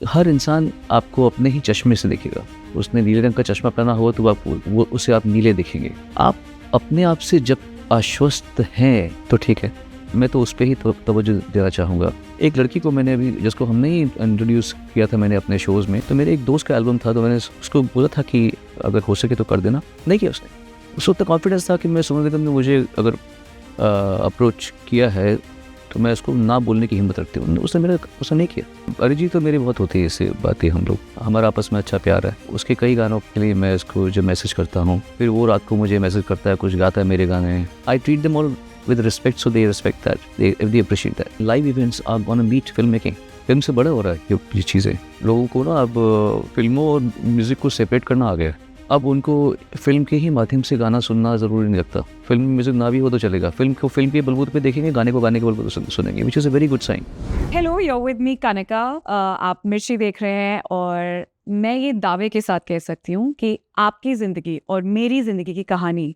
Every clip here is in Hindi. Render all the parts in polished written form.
हर इंसान आपको अपने ही चश्मे से देखेगा। उसने नीले रंग का चश्मा पहना हुआ तो वो उसे आप नीले दिखेंगे। आप अपने आप से जब आश्वस्त हैं तो ठीक है, मैं तो उस पे ही तवज्जो देना चाहूँगा। एक लड़की को मैंने अभी जिसको हमने ही इंट्रोड्यूस किया था मैंने अपने शोज़ में, तो मेरे एक दोस्त का एल्बम था तो मैंने उसको बोला था कि अगर हो सके तो कर देना, नहीं किया उसने। उसको इतना कॉन्फिडेंस था कि मैं सोनू निगम ने मुझे अगर अप्रोच किया है तो मैं उसको ना बोलने की हिम्मत रखती हूँ। उसने नहीं किया। अरिजीत तो मेरी बहुत होती है इससे बातें, हम लोग हमारा आपस में अच्छा प्यार है। उसके कई गानों के लिए मैं उसको जब मैसेज करता हूँ, फिर वो रात को मुझे मैसेज करता है, कुछ गाता है मेरे गाने। I treat them all with respect, so they respect that, they appreciate that. Live events are gonna meet filmmaking. Film से बड़ा हो रहा है ये चीज़ें। लोगों को ना अब फिल्मों और म्यूज़िक को सेपरेट करना आ गया है। अब उनको फिल्म के ही माध्यम से गाना सुनना ज़रूरी नहीं लगता। फिल्म में म्यूज़िक ना भी हो तो चलेगा। फिल्म को फिल्म के बलबूते पे देखेंगे, गाने को गाने के बलबूते सुनेंगे, which is a very good sign. Hello, you're with me Kanika. आप मिर्ची देख रहे हैं और मैं ये दावे के साथ कह सकती हूँ कि आपकी ज़िंदगी और मेरी ज़िंदगी की कहानी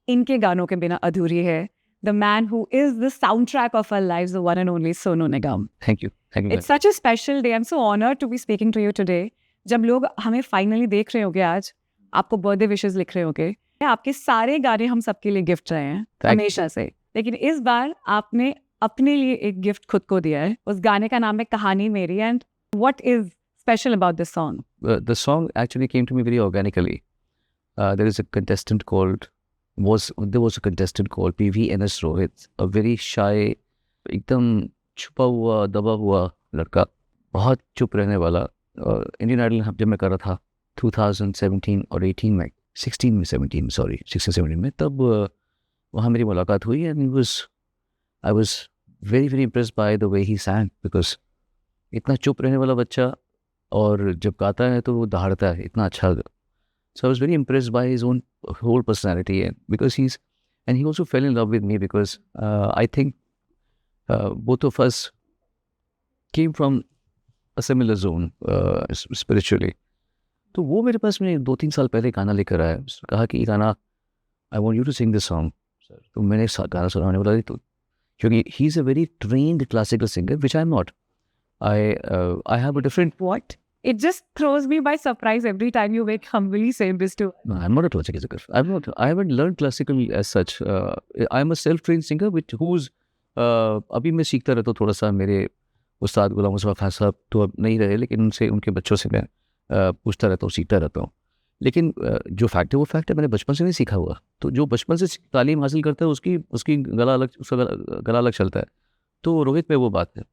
इनके गानों के बिना अधूरी है। The man who is the soundtrack of our lives, the one and only Sonu Nigam. Thank you. Thank you. It's such a special day. I'm so honored to be speaking to you today. जब लोग हमें फाइनली देख रहे होंगे आज, आपको बर्थडे विशेस लिख रहे होंगे, आपके सारे गाने हम सबके लिए गिफ्ट रहे हैं हमेशा से, लेकिन इस बार आपने अपने लिए एक गिफ्ट खुद को दिया है। उस गाने का नाम है कहानी मेरी। And what is special about this song? The song actually came to me very organically. There was a contestant called PVNS Rohit, a very shy, एकदम छुपा हुआ दबा हुआ लड़का, बहुत चुप रहने वाला। इंडियन आइडल जब मैं कर रहा था 2017 और 18 में, 16 में 17 सॉरी 16-17 में, तब वहाँ मेरी मुलाकात हुई and I was very very impressed by the way he sang, because इतना चुप रहने वाला बच्चा और जब गाता है तो वो दहाड़ता है इतना अच्छा। So I was very impressed by his own whole personality, and he also fell in love with me because I think both of us came from a similar zone spiritually. तो वो मेरे पास में 2-3 साल पहले गाना लेकर आया। उसने कहा कि ये गाना I want you to sing this song. तो मैंने गाना सुनाने वाला तो क्योंकि he is a very trained classical singer, which I am not. I have a different What? It just throws me by surprise every time you make humbly say this to. No, I'm not a classical singer. I haven't learned classical as such. I'm a self-trained singer, who's अभी मैं सीखता रहता हूँ थोड़ा सा। मेरे उस्ताद गुलाम मुस्तफा खान साहब तो अब नहीं रहे, लेकिन उनके बच्चों से मैं पूछता रहता हूँ, सीखता रहता हूँ। लेकिन जो फैक्ट है वो फैक्ट है, मैंने बचपन से नहीं सीखा हुआ। तो जो बचपन से तालीम हासिल करता है उसका गला अलग चलता है। तो रोहित में वो बात है।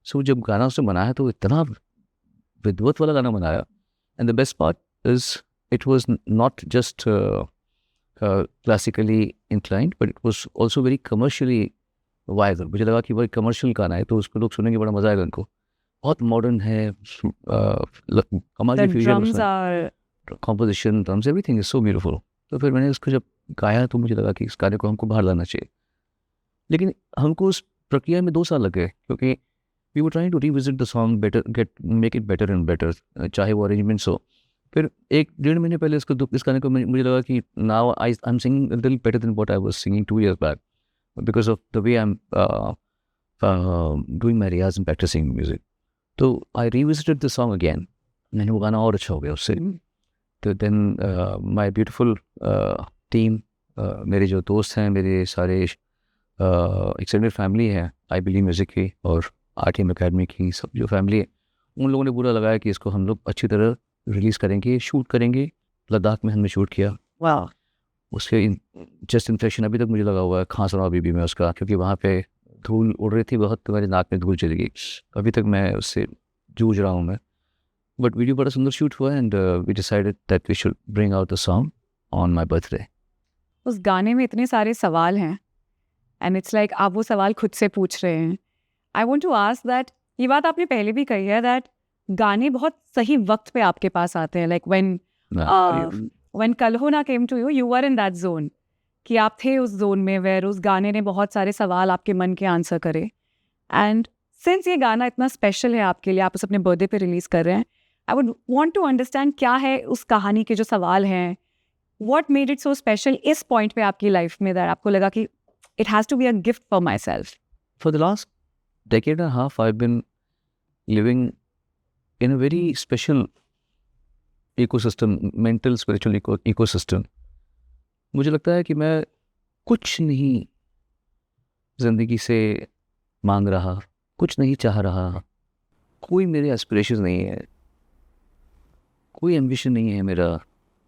सो जब गाना उसने बनाया तो इतना विद्वत वाला गाना बनाया। And the best part is it was not just classically inclined, but it was also very commercially viable. मुझे लगा कि वो एक कमर्शियल गाना है तो उसको लोग सुनेंगे, बड़ा मजा आएगा उनको। बहुत मॉडर्न है, कमाल की fusion, composition, drums, everything is so beautiful. तो फिर मैंने उसको जब गाया तो मुझे लगा कि इस गाने को हमको बाहर लाना चाहिए। लेकिन हमको उस प्रक्रिया में 2 साल लग गए, क्योंकि we were trying to revisit the song better, make it better and better, चाहे वो अरेंजमेंट्स हो। फिर 1-1.5 महीने पहले इस गाने को मुझे लगा कि now I am singing little better than what I was singing 2 years back, because of the way I am doing my riyaz and practising music. तो I revisited the song again, मैंने वो गाना और अच्छा हो गया उससे। तो देन माई ब्यूटिफुल टीम, मेरे जो दोस्त हैं, मेरे सारे एक्सटेंडेड फैमिली है आई बिलीव म्यूजिक की और RTM अकेडमी की, सब जो फैमिली है, उन लोगों ने पूरा लगाया कि इसको हम लोग अच्छी तरह रिलीज़ करेंगे, शूट करेंगे। लद्दाख में हमने शूट किया। वाह। उसके चेस्ट इन्फेक्शन अभी तक मुझे लगा हुआ है, खांस रहा हूँ अभी भी मैं उसका, क्योंकि वहाँ पे धूल उड़ रही थी बहुत, तो मेरे नाक में धूल चली गई। अभी तक मैं उससे जूझ रहा हूँ मैं। बट वीडियो बड़ा सुंदर शूट हुआ and we decided that we should bring out the song on my birthday. उस गाने में इतने सारे सवाल हैं एंड इट्स लाइक आप वो सवाल खुद से पूछ रहे हैं। I want to ask that, ये बात आपने पहले भी कही है दैट गाने बहुत सही वक्त पे आपके पास आते हैं। Like when Kal Ho Naa came to you, you were in that zone, कि आप थे उस जोन में वेयर उस गाने ने बहुत सारे सवाल आपके मन के आंसर करे। एंड सिंस ये गाना इतना स्पेशल है आपके लिए, आप उसे अपने बर्थडे पे रिलीज कर रहे हैं, I would want to understand क्या है उस कहानी के जो सवाल हैं, what made it so special इस पॉइंट पे आपकी लाइफ में दैट आपको लगा कि it has to be a gift for my self. For the last decade and a half, I've been living in a very special ecosystem, mental spiritual ecosystem. मुझे लगता है कि मैं कुछ नहीं ज़िंदगी से मांग रहा, कुछ नहीं चाह रहा, कोई मेरे एस्पिरेशंस नहीं है, कोई एम्बिशन नहीं है मेरा,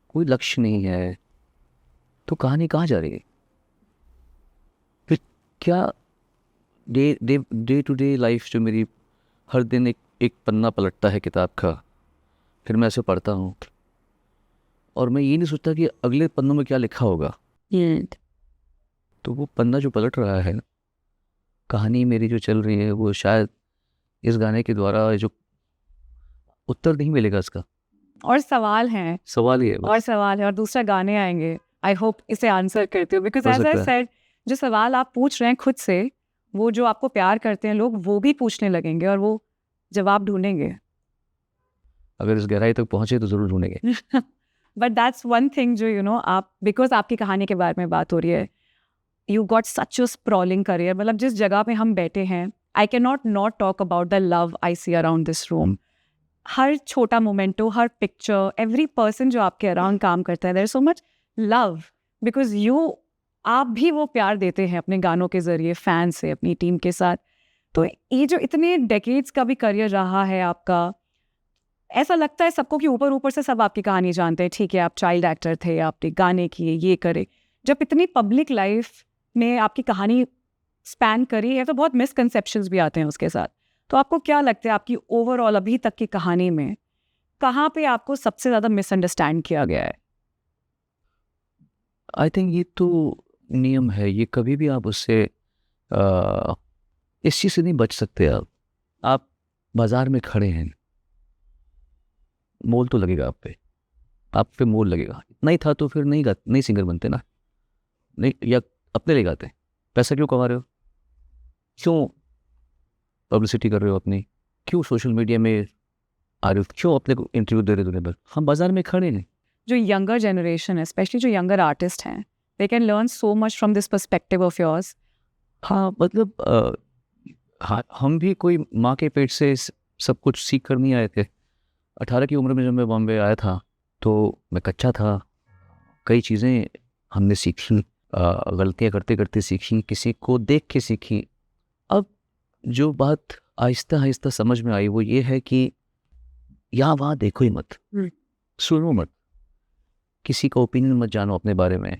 कोई लक्ष्य नहीं है। तो कहानी कहाँ जा रही है? फिर क्या डे टू डे लाइफ जो मेरी हर दिन एक पन्ना पलटता है किताब का, फिर मैं ऐसे पढ़ता हूँ और मैं ये नहीं सोचता कि अगले पन्नों में क्या लिखा होगा। तो वो पन्ना जो पलट रहा है, कहानी मेरी जो चल रही है, वो शायद इस गाने के द्वारा जो उत्तर नहीं मिलेगा इसका। और सवाल हैं, सवाल ही है बस। और सवाल है, और दूसरा गाने आएंगे। आई होप इसे आंसर करते हो, बिकॉज हो एज आई सकता है। सेड, जो सवाल आप पूछ रहे हैं खुद से, वो जो आपको प्यार करते हैं लोग, वो भी पूछने लगेंगे और वो जवाब ढूंढेंगे। अगर इस गहराई तक पहुंचे तो जरूर ढूंढेंगे। बट दैट्स वन थिंग जो आप, बिकॉज आपकी कहानी के बारे में बात हो रही है, you got such a sprawling career. मतलब जिस जगह पे हम बैठे हैं, I can not talk about the love I see around this room. हर छोटा मोमेंटो, हर पिक्चर, एवरी पर्सन जो आपके अराउंड काम करता है, there so much love, because आप भी वो प्यार देते हैं अपने गानों के जरिए फैन से, अपनी टीम के साथ। तो ये जो इतने डेकेड्स का भी करियर रहा है आपका, ऐसा लगता है सबको कि ऊपर ऊपर से सब आपकी कहानी जानते हैं। ठीक है, आप चाइल्ड एक्टर थे, आपने गाने किए, ये करे। जब इतनी पब्लिक लाइफ में आपकी कहानी स्पैन करी है, तो बहुत मिसकंसेप्शंस भी आते हैं उसके साथ। तो आपको क्या लगता है, आपकी ओवरऑल अभी तक की कहानी में कहाँ पे आपको सबसे ज़्यादा मिसअंडरस्टैंड किया गया है? आई थिंक ये तो नियम है, ये कभी भी आप उससे इस चीज़ से नहीं बच सकते। आप बाजार में खड़े हैं, मोल तो लगेगा आप पे मोल लगेगा। इतना ही था तो फिर नहीं सिंगर बनते ना, नहीं, या अपने लिए गाते। पैसा क्यों कमा रहे हो? क्यों पब्लिसिटी कर रहे हो अपनी? क्यों सोशल मीडिया में आ रहे हो? क्यों अपने को इंटरव्यू दे रहे हो दुनिया भर? हम बाजार में खड़े हैं। जो यंगर जनरेशन है, स्पेशली जो यंगर आर्टिस्ट हैं, they can learn so much from this perspective of yours. हाँ, मतलब हाँ, हम भी कोई माँ के पेट से सब कुछ सीख कर नहीं आए थे। 18 की उम्र में जब मैं बॉम्बे आया था तो मैं कच्चा था। कई चीज़ें हमने सीखी, गलतियाँ करते करते सीखी, किसी को देख के सीखी। अब जो बात आहिस्ता आहिस्ता समझ में आई वो ये है कि यहाँ वहाँ देखो ही मत, सुनो मत, किसी का ओपिनियन मत जानो अपने बारे में।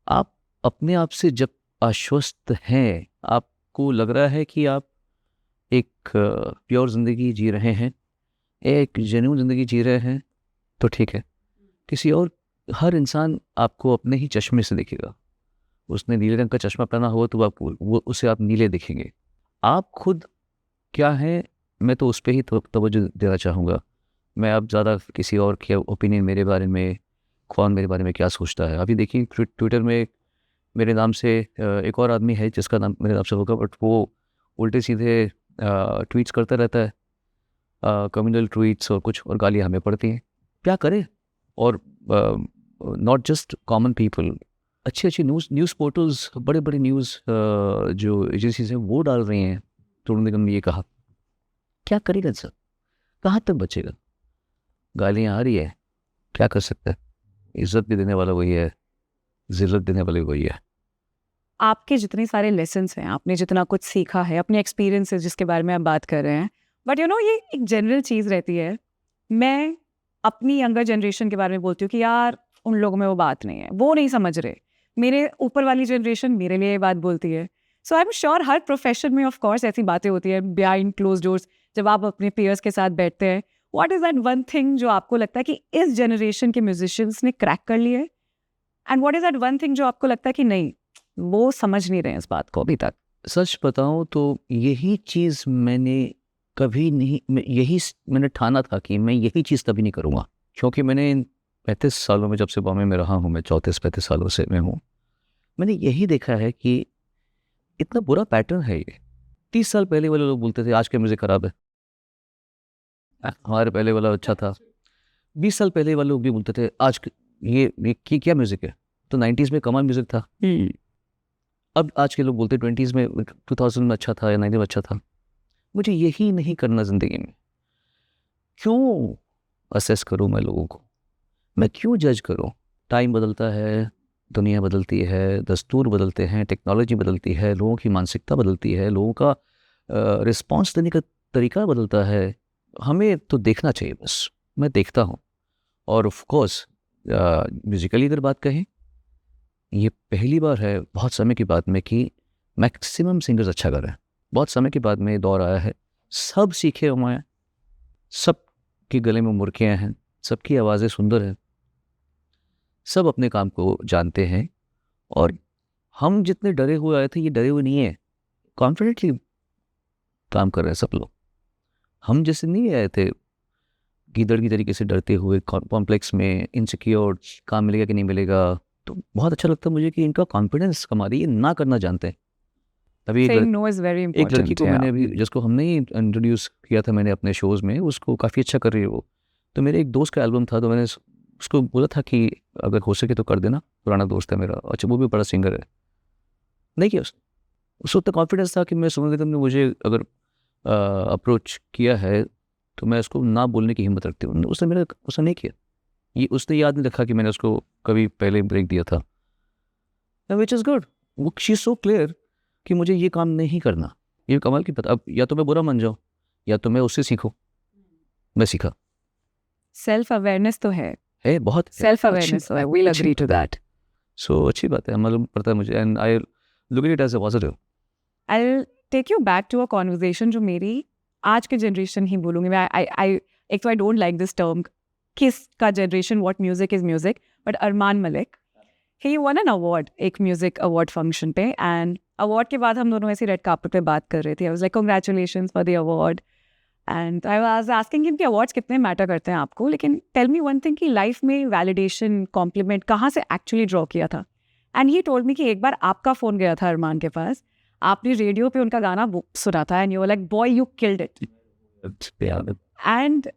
आप अपने आप से जब आश्वस्त हैं, आपको लग रहा है कि आप एक प्योर ज़िंदगी जी रहे हैं, एक जेन्युइन ज़िंदगी जी रहे हैं, तो ठीक है। किसी और, हर इंसान आपको अपने ही चश्मे से देखेगा। उसने नीले रंग का चश्मा पहना हुआ तो उसे आप नीले दिखेंगे। आप खुद क्या हैं, मैं तो उस पर ही तवज्जो देना चाहूँगा। मैं अब ज़्यादा किसी और के ओपिनियन मेरे बारे में, कौन मेरे बारे में क्या सोचता है। अभी देखिए ट्विटर में मेरे नाम से एक और आदमी है जिसका नाम मेरे नाम से होगा, बट वो उल्टे सीधे ट्वीट्स करता रहता है, कम्युनल ट्वीट्स और कुछ, और गालियाँ हमें पड़ती हैं। क्या करें? और नॉट जस्ट कॉमन पीपल, अच्छी अच्छी न्यूज़ पोर्टल्स, बड़े बड़े न्यूज़ जो एजेंसीज हैं वो डाल रही हैं तरुण निगम ने ये कहा। क्या करेगा सर? कहाँ तक बचेगा? गालियाँ आ रही है, क्या कर सकता है? इज्जत भी देने वाला वही है, जिल्लत देने वाला वही है। आपके जितने सारे लेसन्स हैं, आपने जितना कुछ सीखा है, अपने एक्सपीरियंसेस जिसके बारे में आप बात कर रहे हैं, बट ये एक जनरल चीज़ रहती है। मैं अपनी यंगर जनरेशन के बारे में बोलती हूँ कि यार उन लोगों में वो बात नहीं है, वो नहीं समझ रहे। मेरे ऊपर वाली जनरेशन मेरे लिए ये बात बोलती है। सो आई एम श्योर हर प्रोफेशन में ऑफ कोर्स ऐसी बातें होती है बिहाइंड क्लोज डोर्स, जब आप अपने पेयर्स के साथ बैठते हैं। What is that one thing जो आपको लगता है कि इस जनरेशन के म्यूजिशियंस ने क्रैक कर लिए, and what is that one thing जो आपको लगता है कि नहीं, वो समझ नहीं रहे हैं इस बात को अभी तक? सच बताऊं तो यही चीज़ मैंने ठाना था कि मैं यही चीज़ कभी नहीं करूँगा। क्योंकि मैंने इन 35 सालों में, जब से बॉम्बे में रहा हूँ, मैं 34-35 सालों से मैं हूँ, मैंने यही देखा है कि इतना बुरा पैटर्न है ये। 30 साल पहले वाले लोग बोलते थे आज का म्यूज़िक ख़राब है, हमारे पहले वाला अच्छा था। 20 साल पहले वाले लोग भी बोलते थे ये क्या म्यूज़िक है, तो 90s में कमाल म्यूज़िक था। अब आज के लोग बोलते 20s में, 2000 में अच्छा था या 90 में अच्छा था। मुझे यही नहीं करना ज़िंदगी में। क्यों असेस करूं मैं लोगों को, मैं क्यों जज करूं? टाइम बदलता है, दुनिया बदलती है, दस्तूर बदलते हैं, टेक्नोलॉजी बदलती है, लोगों की मानसिकता बदलती है, लोगों का रिस्पॉन्स देने का तरीका बदलता है। हमें तो देखना चाहिए बस, मैं देखता हूँ। और ऑफ कोर्स म्यूज़िकली अगर बात कहें, ये पहली बार है बहुत समय की बात में कि मैक्सिमम सिंगर्स अच्छा कर रहे हैं। बहुत समय के बाद में ये दौर आया है, सब सीखे हुए हैं, सब के गले में मुर्कियाँ हैं, सबकी आवाज़ें सुंदर हैं, सब अपने काम को जानते हैं। और हम जितने डरे हुए आए थे, ये डरे हुए नहीं है, कॉन्फिडेंटली काम कर रहे हैं सब लोग। हम जैसे नहीं आए थे गीदड़ की तरीके से डरते हुए, कॉम्प्लेक्स में इनसिक्योर, काम मिलेगा कि नहीं मिलेगा। तो बहुत अच्छा लगता है मुझे कि इनका कॉन्फिडेंस कमा रही है, ना करना जानते हैं। अभी Saying no is very एक लड़की important. को Yeah. मैंने अभी, जिसको हमने ही इंट्रोड्यूस किया था मैंने अपने शोज़ में, उसको काफ़ी अच्छा कर रही है वो। तो मेरे एक दोस्त का एल्बम था, तो मैंने उसको बोला था कि अगर हो सके तो कर देना, पुराना दोस्त है मेरा, अच्छा वो भी बड़ा सिंगर है। नहीं किया उसने। उसको उतना कॉन्फिडेंस था कि मैं सोनू निगम ने मुझे अगर अप्रोच किया है तो मैं उसको ना बोलने की हिम्मत रखती हूँ। उसने नहीं किया। ये उसने याद नहीं रखा कि मैंने उसको कभी पहले ब्रेक दिया था, विच इज़ गुड। वो शी इज़ सो क्लियर कि मुझे ये काम नहीं करना। ये कमाल की बात। अब या तो मैं बुरा मान जाऊँ या तो मैं उससे सीखूँ। मैं सीखा Self awareness तो है. है, बहुत है। Self awareness तो है. We'll agree to that. सो अच्छी बात है, मालूम पड़ता है मुझे, and I look at it as a positive. I'll take you back to a conversation जो मेरी आज के जनरेशन ही बोलूँगी मैं. I एक तो I don't like this term किस का generation, what music is music, but Armaan Malik, he won an award एक म्यूजिक अवार्ड फंक्शन पे, एंड अवार्ड के बाद हम दोनों ऐसे रेड कार्पेट पे बात कर रहे थे. I was like congratulations for the award, and I was asking him कि अवार्ड्स कितने मैटर करते हैं आपको, लेकिन टेल मी वन थिंग कि लाइफ में वैलिडेशन, कॉम्प्लीमेंट कहाँ से एक्चुअली ड्रॉ किया था. एंड ही टोल्ड मी कि एक बार आपका फ़ोन गया था अरमान के पास, आपने रेडियो पे उनका गाना सुना था, and you were like boy you killed it. And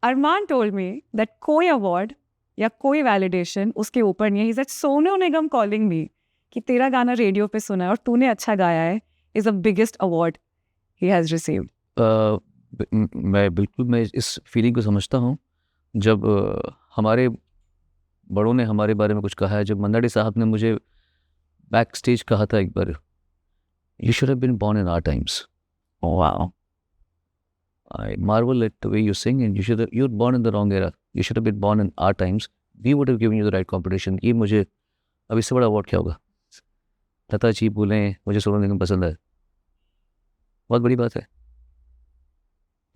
Armaan told me that कोई अवार्ड या कोई वैलिडेशन उसके ऊपर नहीं है. He said Sonu Nigam calling me कि तेरा गाना रेडियो पे सुना है और तूने अच्छा गाया है is the biggest award he has received. मैं इस फीलिंग को समझता हूँ। जब हमारे बड़ों ने हमारे बारे में कुछ कहा है, जब मंदाड़ी साहब ने मुझे बैक स्टेज कहा था एक बार, you should have been born in our times. Wow, I marvel at the way you sing, and you were born in the wrong era. You should have been born in our times. We would have given you the right competition. ये मुझे अब इससे बड़ा अवार्ड क्या होगा? लता जी बोलें मुझे सोनू निगम पसंद है, बहुत बड़ी बात है.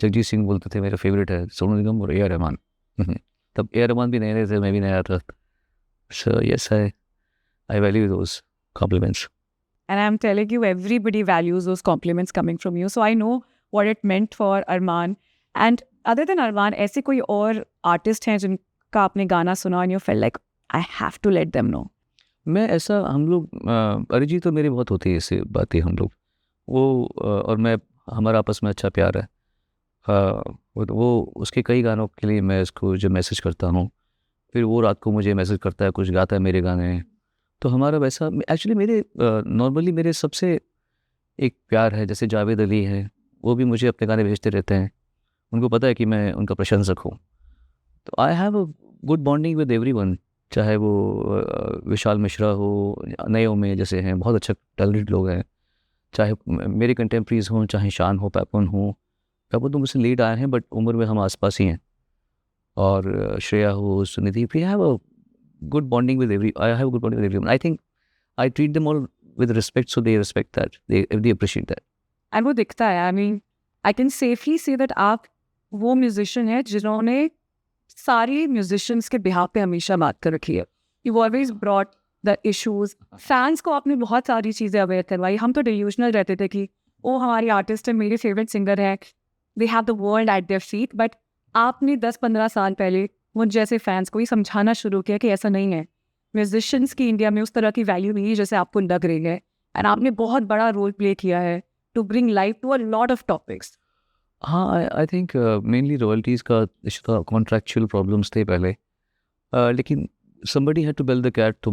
जगजीत सिंह बोलते थे मेरा फेवरेट है सोनू निगम और ए आर रहमान. तब ए आर रहमान भी नए नए थे, मैं भी नया था. So yes, I value those compliments. And I'm telling you, everybody values those compliments coming from you. So I know what it meant for Arman. And other than Arman, ऐसे कोई और artist हैं जिनका आपने गाना सुना and you felt like, I have to let them know? मैं ऐसा, हम लोग अरिजीत तो मेरी बहुत होती है इससे बातें, हम लोग वो और मैं, हमारा आपस में अच्छा प्यार है. वो उसके कई गानों के लिए मैं इसको जब मैसेज करता हूँ, फिर वो रात को मुझे मैसेज करता है, कुछ गाता है मेरे गाने. तो हमारा वैसा एक्चुअली मेरे नॉर्मली मेरे सबसे एक प्यार है. जैसे जावेद अली है, वो भी मुझे अपने गाने भेजते रहते हैं. उनको पता है कि मैं उनका प्रशंसक हूँ. तो I have a good bonding with everyone. चाहे वो विशाल मिश्रा हो, नए में जैसे हैं, बहुत अच्छा टैलेंटेड लोग हैं. चाहे मेरे कंटेम्प्रीज हों, चाहे शान हो, पैपन हो. पैपन तो मुझसे लेट आए हैं बट उम्र में हम आसपास ही हैं. और श्रेया हो, Sunidhi, we have a good bonding with I have good bonding with everyone. I think I treat them all with respect, so they respect that. They appreciate that. And वो दिखता है. I mean, I can safely say that आप वो musician हैं जिन्होंने सारे musicians के behalf पे हमेशा बात कर रखी है. You've always brought the issues. Fans को आपने बहुत सारी चीज़ें अवेयर करवाई. हम तो delusional रहते थे कि वो हमारी artist है, मेरे favorite singer है, they have the world at their feet. But आपने 10-15 साल पहले मुझ जैसे फैंस को ही समझाना शुरू किया कि ऐसा नहीं है. म्यूजिशियंस की इंडिया में उस तरह की वैल्यू नहीं है जैसे आपको लग रही है. एंड आपने बहुत बड़ा रोल प्ले किया है to bring life to a lot of topics. हाँ, आई थिंक मेनली रॉयल्टीज़ का इशू था, कॉन्ट्रैक्चुअल प्रॉब्लम्स थे पहले. लेकिन somebody had to build the cat. तो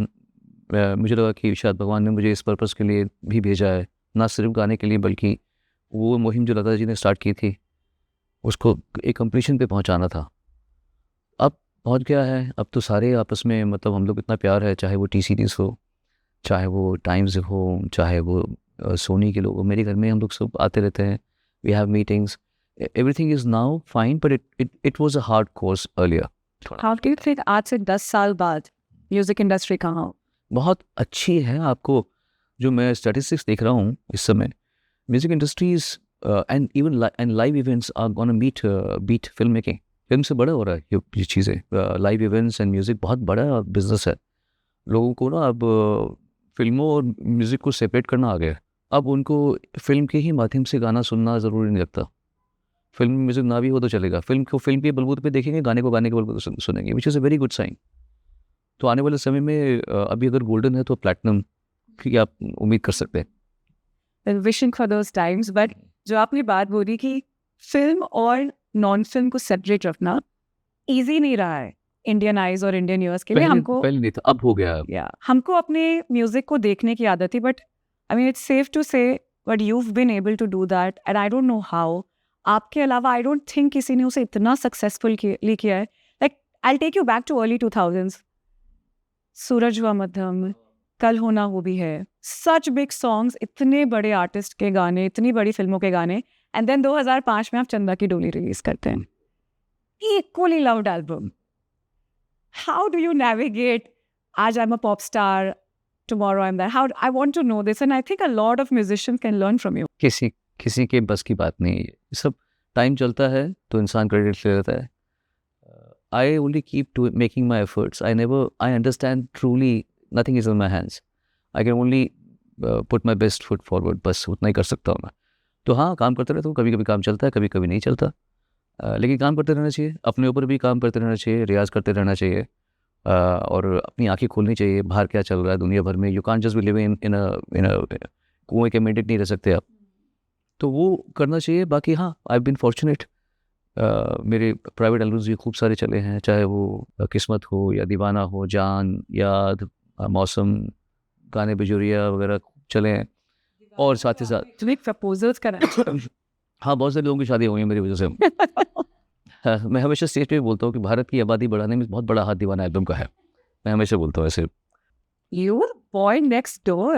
मुझे लगा कि शायद भगवान ने मुझे इस पर्पज़ के लिए भी भेजा है, ना सिर्फ गाने के लिए, बल्कि वो मुहिम जो लता जी ने स्टार्ट की थी, उसको एक कंप्लीशन पे पहुंचाना था। अब पहुंच गया है, अब तो सारे आपस में मतलब हम लोग इतना प्यार है, चाहे वो टी सीरीज़ हो, चाहे वो टाइम्स हो, चाहे वो सोनी के लोग हो, मेरे घर में हम लोग सब आते रहते हैं, we have meetings, everything is now fine, but it was a hard course earlier. How do you think आज से 10 साल बाद म्यूजिक इंडस्ट्री कहाँ हो? बहुत अच्छी है। आपको जो मैं स्टैटिस्टिक्स देख रहा हूँ इस समय, music industries and even and live events are gonna beat film making. Film से बड़ा हो रहा है ये चीज़ें, लाइव इवेंट्स एंड म्यूज़िक बहुत बड़ा बिजनेस है। लोगों को ना अब फिल्मों और म्यूज़िक को सेपरेट करना आ गया है। अब उनको फिल्म के ही माध्यम से गाना सुनना ज़रूरी नहीं लगता। फिल्म में म्यूज़िक ना भी हो तो चलेगा, फिल्म को फिल्म के बलबूते पे देखेंगे, गाने को गाने के बलबूते सुनेंगे, which is a very good sign. तो आने वाले समय में अभी अगर गोल्डन है तो प्लैटिनम की आप उम्मीद कर सकते हैं। Wishing for those times, but जो आपने बात बोली कि फिल्म और नॉन फिल्म को सेपरेट रखना इजी नहीं रहा है इंडियन आइज और इंडियन ईयर्स के लिए। हमको पहले नहीं था, अब हो गया है। हमको अपने म्यूजिक को देखने की आदत थी, but I mean it's safe to say but you been able to do that and I don't know how. आपके अलावा आई डोंट थिंक किसी ने उसे इतना सक्सेसफुली किया है। Like I take you back to early 2000s, Suraj Hua Maddham, कल होना वो भी है, सच बिग सॉन्ग्स, इतने बड़े आर्टिस्ट के गाने, इतनी बड़ी फिल्मों के गाने, एंड देन 2005 में आप चंदा की डोली रिलीज करते हैं, equally loved album. How do you navigate आज I am a pop star, tomorrow I'm that? How I want to know this, and I think a lot of musicians can learn from you. किसी के बस की बात नहीं है ये सब। टाइम चलता है तो इंसान क्रेडिट ले लेता है। I only keep making my efforts. I understand truly nothing is in my hands. I can only put my best foot forward, बस उतना ही कर सकता हूँ मैं। तो हाँ, काम करते रहता हूँ, कभी कभी काम चलता है, कभी कभी नहीं चलता, लेकिन काम करते रहना चाहिए, अपने ऊपर भी काम करते रहना चाहिए, रियाज करते रहना चाहिए, और अपनी आंखें खोलनी चाहिए बाहर क्या चल रहा है दुनिया भर में। You can't just be living in a कुएं के मेंढक नहीं रह सकते आप, तो वो करना चाहिए। बाकी हाँ, आई बीन फॉर्चुनेट, मेरे प्राइवेट एल्बम्स भी खूब सारे चले हैं, चाहे वो किस्मत हो या दीवाना हो, जान, याद, मौसम, गाने बिजोरिया वगैरह चले हैं। और साथ ही साथ प्रपोजल्स करना हाँ, बहुत सारे लोगों की शादी हुई है मेरी वजह से। हाँ, मैं हमेशा स्टेज पे बोलता हूँ कि भारत की आबादी बढ़ाने में बहुत बड़ा हाथ दीवाना एल्बम का है। मैं हमेशा बोलता हूँ ऐसे। You were the boy next door.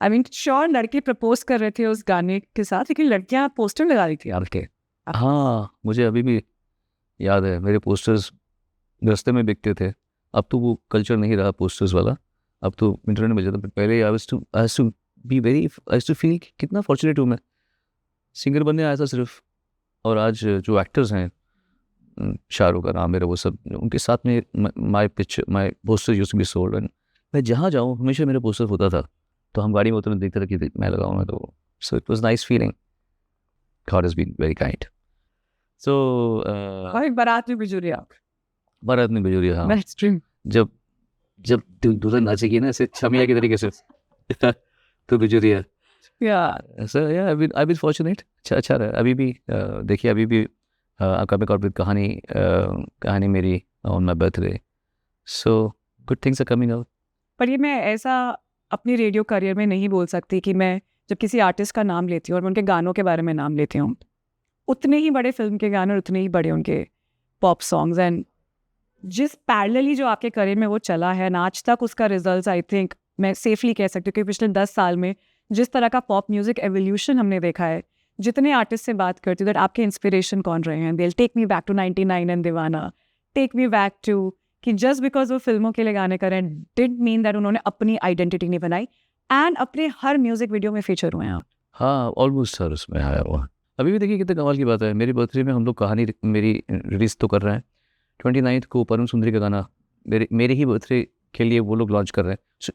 I mean, sure, लड़के प्रपोज कर रहे थे उस गाने के साथ, लेकिन लड़कियां पोस्टर लगा रही थी आपके। हाँ, मुझे अभी भी याद है, मेरे पोस्टर्स रास्ते में बिकते थे। अब तो वो कल्चर नहीं रहा पोस्टर्स वाला, अब तो इंटरनेट में जाता। पहले आई यूज्ड टू फील कितना फॉर्चुनेट हूँ मैं, सिंगर बनने आया था सिर्फ। और आज जो एक्टर्स हैं, शाहरुख खान, आमिर, वो सब, उनके साथ में my poster used to be sold. And मैं जहाँ जाऊँ हमेशा मेरा पोस्टर होता था, तो हम गाड़ी में उतरने देखते थे कि मैं लगाऊंगा, तो so it was nice feeling. God has been very kind. So बारात में बिजुरिया, बारात में बिजुरिया, हाँ, That's true. जब दुल्हन नाचेगी ना ऐसे छमिया की तरीके से तो बिजुरिया। Yeah. सो या आई बीन फॉर्चुनेट। अच्छा रहा। अभी भी देखिए, अभी भी coming out with Kahani Meri on my birthday, so good things are coming out. पर ये मैं ऐसा अपनी रेडियो करियर में नहीं बोल सकती कि मैं जब किसी आर्टिस्ट का नाम लेती हूँ और मैं उनके गानों के बारे में नाम लेती हूँ, उतने ही बड़े फिल्म के गाने और उतने ही बड़े उनके पॉप सॉन्ग्स, एंड जिस पैरेलली जो आपके करियर में वो चला है ना आज तक, उसका रिजल्ट आई थिंक मैं सेफली कह सकती हूँ कि पिछले 10 साल में जिस तरह का पॉप म्यूजिक एवोल्यूशन हमने देखा है, जितने आर्टिस्ट से बात करती हूँ, दैट आपके इंस्पिरेशन कौन रहे हैं? They take me back to 99 and Deewana, take me back to कि जस्ट बिकॉज वो फिल्मों के लिए गाने कर रहे हैं डिड मीन दैट उन्होंने अपनी आइडेंटिटी नहीं बनाई, एंड अपने हर म्यूजिक वीडियो में फीचर हुए हैं आप। हाँ, ऑलमोस्ट सर उसमें आया हुआ। अभी भी देखिए कितने कमाल की बात है, मेरी बर्थडे में हम लोग कहानी मेरी रिलीज़ तो कर रहे हैं, 29 को परम सुंदरी का गाना मेरे ही बर्थडे के लिए वो लोग लॉन्च कर रहे हैं। सो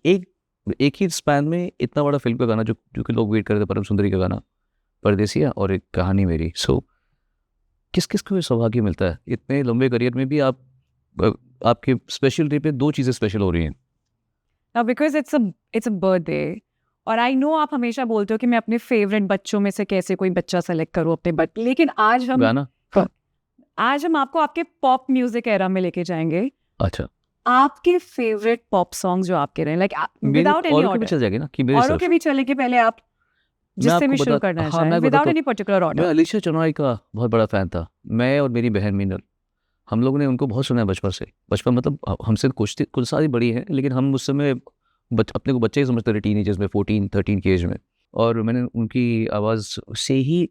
एक ही स्पैन में इतना बड़ा फिल्म का गाना जो कि लोग वेट कर रहे थे, परम सुंदरी का गाना, परदेसिया और एक कहानी मेरी। सो किस किस को ये सौभाग्य मिलता है इतने लंबे करियर में भी आपके स्पेशल डे पे 2 चीज़ें स्पेशल हो रही हैं। Now because it's a birthday, और आई नो आप हमेशा बोलते हो कि मैं अपने फेवरेट बच्चों में से कैसे कोई बच्चा सेलेक्ट करूँ अपने बच्चे, लेकिन आज हम आपको आपके पॉप म्यूजिक एरा में लेके जाएंगे। अच्छा, आपके फेवरेट पॉप सॉन्ग जो आपके रहे, लाइक विदाउट एनी ऑर्डर, चल जाएगी ना कि मेरे औरों के भी चले के पहले आप जिससे भी आपको शुरू बता करना हाँ, चाहे मैं विदाउट बताता हूँ। एनी पर्टिकुलर मैं ऑर्डर? अलीशा चौनवाई का बहुत बड़ा फ़ैन था। मैं और मेरी बहन मीनल, हम लोगों ने उनको बहुत सुना है बचपन से। बचपन मतलब हमसे कुछ साल ही बड़ी हैं, लेकिन हम उस समय अपने को बच्चे ही समझते थे, टीनेजर्स में, 14-13 की एज में। और मैंने उनकी आवाज़ से ही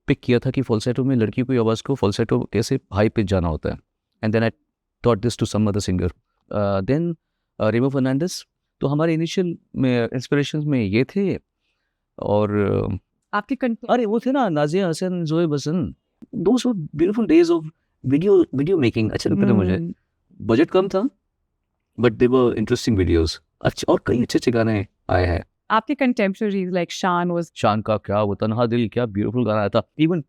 पिक किया था कि फ़ॉल्सेटो में लड़की की आवाज़ को फ़ॉल्सेटो कैसे हाई पिच जाना होता है। And then I taught this to some other singer, then Remo Fernandes. तो हमारे इनिशियल में इंस्पिरेशंस में ये थे। और आपकी कंटेंट अरे वो थे ना नाज़िया हसन, ज़ोए बसन, those were beautiful days of video making. अच्छा लगता था मुझे। बजट कम था, but they were interesting videos. अच्छा, और कई अच्छे-अच्छे गाने आए हैं। आपके कंटेम्पररीज लाइक शान वाज शान का क्या वो तन्हा दिल, क्या ब्यूटीफुल गाना आया था। इवन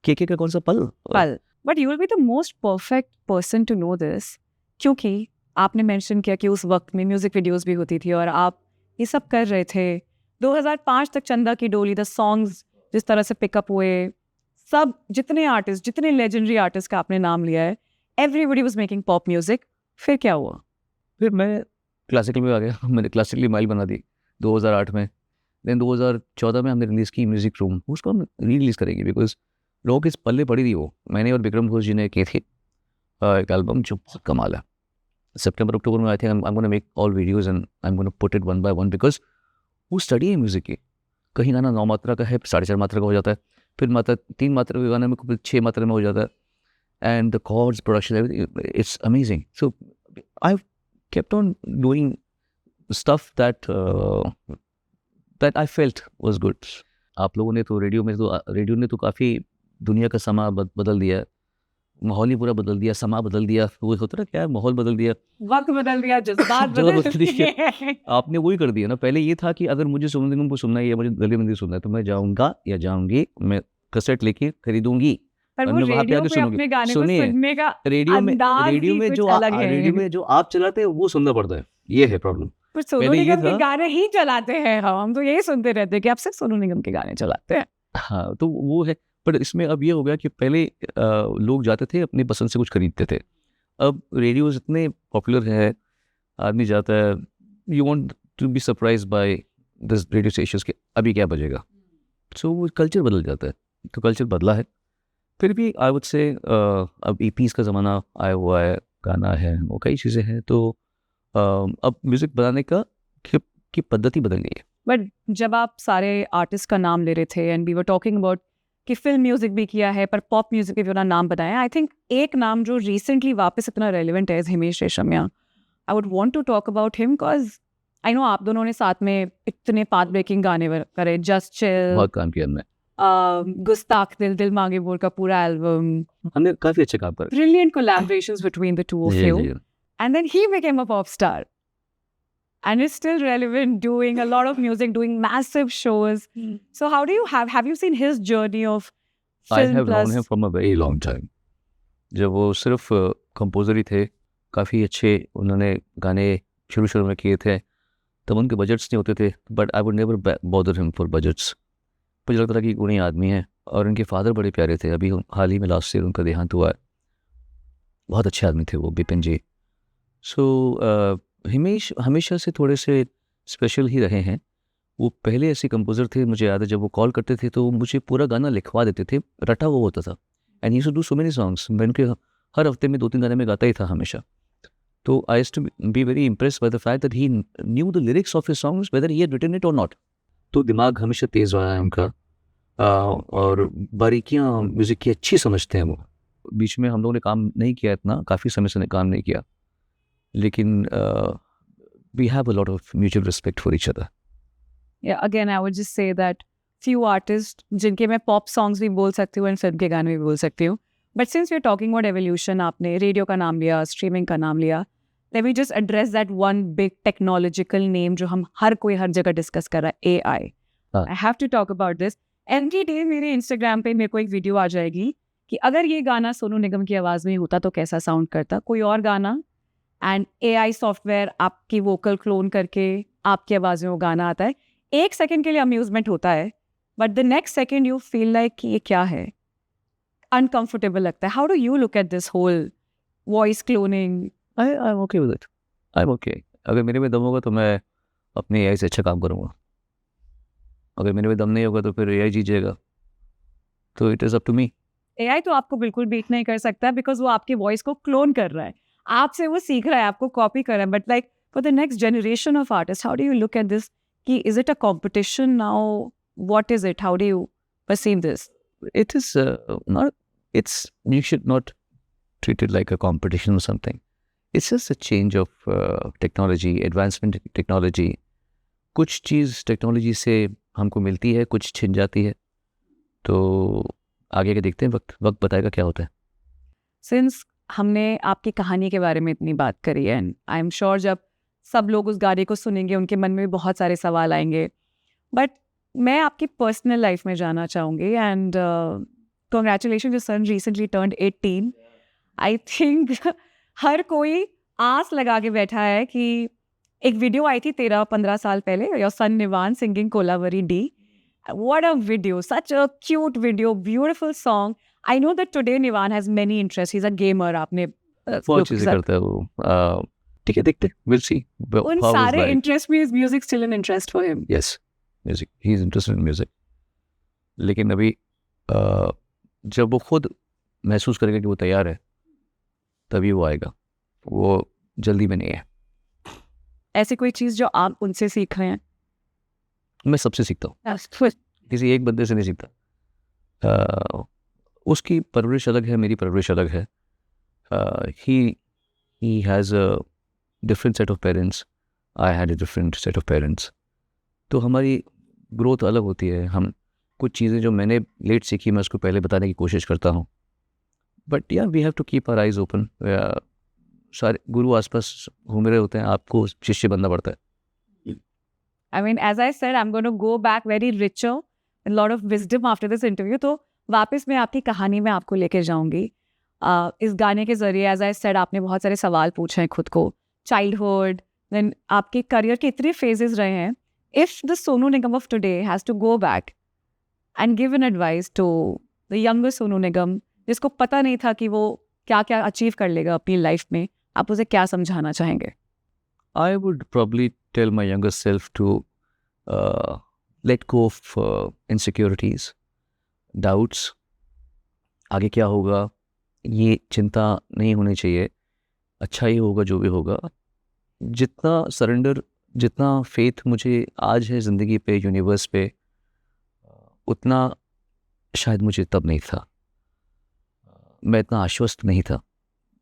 केके का कौन सा पल? पल। But you will be the most perfect person to know this, क्योंकि आपने मेंशन किया कि उस वक्त में म्यूजिक वीडियोस भी होती थी और आप ये सब कर रहे थे। 2005 तक चंदा की डोली, द सॉन्ग्स जिस तरह से पिकअप हुए, सब जितने आर्टिस्ट, जितने लेजेंडरी आर्टिस्ट का आपने नाम लिया है, everybody was making pop music. फिर क्या हुआ? फिर मैं क्लासिकल में आ गया। मैंने क्लासिकली माइल बना दी 2008 में। देन 2014 में हमने रिलीज़ की म्यूज़िक रूम। उसको हम री-रिलीज़ करेंगे बिकॉज़ लोगों के इस पल्ले पड़ी थी वो। मैंने और विक्रम घोष जी ने की थी एक एल्बम जो बहुत कमाल है। सितंबर अक्टूबर में I think I am gonna make all videos and I am gonna put it one by one because वो स्टडी है म्यूज़िक की। कहीं गाना 9 मात्रा का है, 4.5 मात्रा का हो जाता है। फिर मात्रा 3 मात्रा के गाने में कुछ 6 मात्रा में हो जाता है। And the chords, production, everything, it's amazing. So I have kept on doing stuff that I felt was good. आप लोगों ने तो रेडियो ने तो काफ़ी दुनिया का समा बदल दिया है। माहौल ही पूरा बदल दिया, समा बदल दिया। वो होता है ना, क्या है, माहौल बदल दिया, वक्त बदल दिया, जज्बात जगह बदल बदल दिया। दिए। आपने वही कर दिया ना। पहले ये था कि अगर मुझे सोनू निगम को सुनना है या मुझे गली मंदिर सुनना है तो मैं जाऊँगा या जाऊँगी, मैं कैसेट लेके खरीदूँगी पर और वो मैं वहाँ पे रेडियो आके पे सुनूँगी। अपने गाने को सुनिए, सुनने का रेडियो में अंदाज रेडियो ही में कुछ जो अलग है। रेडियो में जो आप चलाते हैं वो सुनना पड़ता है। ये है प्रॉब्लम। पर सोनू पहले ये निगम के था। गाने ही चलाते हैं हम तो यही सुनते रहते हैं कि आप सिर्फ सोनू निगम के गाने चलाते हैं। हाँ, तो वो है। पर इसमें अब ये हो गया कि पहले लोग जाते थे अपनी पसंद से कुछ खरीदते थे। अब रेडियोज़ इतने पॉपुलर है, आदमी जाता है, you want to be surprised by this radio stations के अभी क्या बजेगा। सो वो कल्चर बदल जाता है। तो कल्चर बदला है। फिर भी आई वुड से अब ईपीज़ का ज़माना आया हुआ है, गाना है, वो कई चीज़ें हैं। तो अब म्यूज़िक बनाने की पद्धति बदल गई है। बट जब आप सारे आर्टिस्ट का नाम ले रहे थे and we were talking about कि फिल्म म्यूजिक भी किया है पर पॉप म्यूजिक भी अपना नाम बनाया, आई थिंक एक नाम जो रिसेंटली वापस इतना रेलिवेंट है Himesh Reshammiya. I would want to talk about him because I know आप दोनों ने साथ में इतने पाथ ब्रेकिंग गाने करे, जस्ट चिल, बहुत काम किया हमने। गुस्ताख दिल, दिल मांगे बोल का पूरा एल्बम, हमने काफ़ी अच्छे काम करे। brilliant collaborations between the two of ji, you. Ji. And then he became a pop star. And is still relevant, doing a lot of music, doing massive shows. So how do you have you seen his journey of I film have known plus? him from a very long time. जब वो सिर्फ कंपोज़र ही थे, काफ़ी अच्छे उन्होंने गाने शुरू में किए थे, तब उनके बजट्स नहीं होते थे, but I would never bother him for budgets. मुझे लगता था कि गुणी आदमी हैं और उनके फादर बड़े प्यारे थे। अभी हाल ही में लास्ट ईयर उनका देहांत हुआ है। बहुत अच्छे आदमी थे वो, बिपिन जी। सो हिमेश हमेशा से थोड़े से स्पेशल ही रहे हैं। वो पहले ऐसे कंपोज़र थे, मुझे याद है जब वो कॉल करते थे तो वो मुझे पूरा गाना लिखवा देते थे, रटा हुआ होता था। And he used to do so many songs. मैं उनके हर हफ्ते में 2-3 गाने में गाता ही था हमेशा। तो I used to be very impressed by the fact that he knew the lyrics of his songs whether he had written it और नॉट। तो दिमाग हमेशा तेज़ रहा है उनका। और बारीकियाँ म्यूज़िक की अच्छी समझते हैं वो। बीच में हम लोगों ने काम नहीं किया इतना, काफ़ी समय से काम नहीं किया, लेकिन we have a lot of mutual respect for each other. Yeah, again, I would just say that few artists जिनके मैं पॉप सॉन्ग्स भी बोल सकती हूँ एंड फिल्म के गाने भी बोल सकती हूँ, but since we are talking about evolution, आपने रेडियो का नाम लिया, स्ट्रीमिंग का नाम लिया, let me just address that one big technological name जो हम हर कोई हर जगह डिस्कस कर रहा है, AI. हाँ। I have to talk about this. Every day मेरे इंस्टाग्राम पे मेरे को एक वीडियो आ जाएगी कि अगर ये गाना सोनू निगम की आवाज़ में होता तो कैसा साउंड करता, कोई और गाना, एंड AI सॉफ्टवेयर आपकी वोकल क्लोन करके आपकी आवाज़ में वो गाना आता है। 1 सेकंड के लिए अम्यूजमेंट होता है, but the next second you feel like कि ये क्या है, अनकंफर्टेबल लगता है। How do you look at this whole voice cloning? I am okay with it. I am okay. अगर मेरे में दम होगा तो मैं अपने AI से अच्छा काम करूँगा। अगर मेरे में दम नहीं होगा तो फिर एआई जीत जाएगा. तो it is up to me. AI तो आपको बिल्कुल बीट नहीं कर सकता बिकॉज वो आपकी वॉइस को क्लोन कर रहा है, आपसे वो सीख रहा है, आपको कॉपी कर रहा है. But like for the next generation of artist, how do you look at this कि is it a competition now? What is it? How do you perceive this? It is not. It's you should not treat it like a competition or something. It's just a change of technology, advancement in technology. कुछ चीज़ टेक्नोलॉजी से हमको मिलती है, कुछ छिन जाती है. तो आगे के देखते हैं, वक्त बताएगा क्या होता है. सिंस हमने आपकी कहानी के बारे में इतनी बात करी है, एंड आई एम श्योर जब सब लोग उस गाने को सुनेंगे उनके मन में भी बहुत सारे सवाल आएंगे, बट मैं आपकी पर्सनल लाइफ में जाना चाहूँगी. And congratulation, your son recently turned 18. I think हर कोई आस लगा के बैठा है कि एक वीडियो आई थी 13-15 साल पहले, your son Nivaan singing Kolaveri Di. What a video, such a cute video, beautiful song. I know that today Nivan has many interests. He's a gamer. आपने बहुत चीज़ें करता है वो. ठीक है, देखते हैं. We'll see. उन सारे इंटरेस्ट में is music still an interest for him? Yes, music. He is interested in music. लेकिन अभी जब वो खुद महसूस करेगा कि वो तैयार है, तभी वो आएगा. वो जल्दी में नहीं है. ऐसी कोई चीज़ जो आप उनसे सीख रहे हैं? मैं सबसे सीखता हूँ, किसी एक बंदे से नहीं सीखता. उसकी परवरिश अलग है, मेरी परवरिश अलग है. he has a different set of parents. I had a different set of parents. तो हमारी ग्रोथ अलग होती है. हम कुछ चीज़ें जो मैंने लेट सीखी, मैं उसको पहले बताने की कोशिश करता हूँ. बट या we have to keep our eyes open. सारे गुरु आसपास घूम रहे होते हैं, आपको शिष्य बनना पड़ता है. I mean, as I said, I'm going to go back very richer and a lot of wisdom after this interview. तो वापस मैं आपकी कहानी में आपको लेके जाऊंगी. इस गाने के जरिए, as I said, आपने बहुत सारे सवाल पूछे हैं खुद को. चाइल्डहुड, देन आपके करियर के इतने फेजेस रहे हैं. If the Sonu Nigam of today has to go back and give an advice to the younger Sonu Nigam, जिसको पता नहीं था कि वो क्या क्या अचीव कर लेगा अपनी लाइफ में, आप उसे क्या समझाना चाहेंगे? I would probably tell my younger self to let go of insecurities, doubts. आगे क्या होगा ये चिंता नहीं होनी चाहिए. अच्छा ही होगा जो भी होगा. जितना सरेंडर, जितना फेथ मुझे आज है ज़िंदगी पे, यूनिवर्स पे, उतना शायद मुझे तब नहीं था. मैं इतना आश्वस्त नहीं था.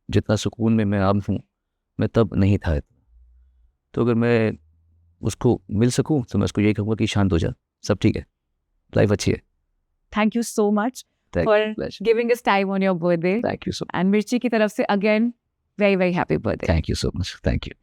जितना सुकून में मैं अब हूँ, मैं तब नहीं था. तो अगर मैं उसको मिल सकूं तो मैं उसको यही कहूँगा कि शांत हो जा, सब ठीक है, लाइफ अच्छी है. Thank you so much for giving us time on your birthday. Thank you so much. And Mirchi की तरफ से again very very happy birthday. Thank you so much. Thank you.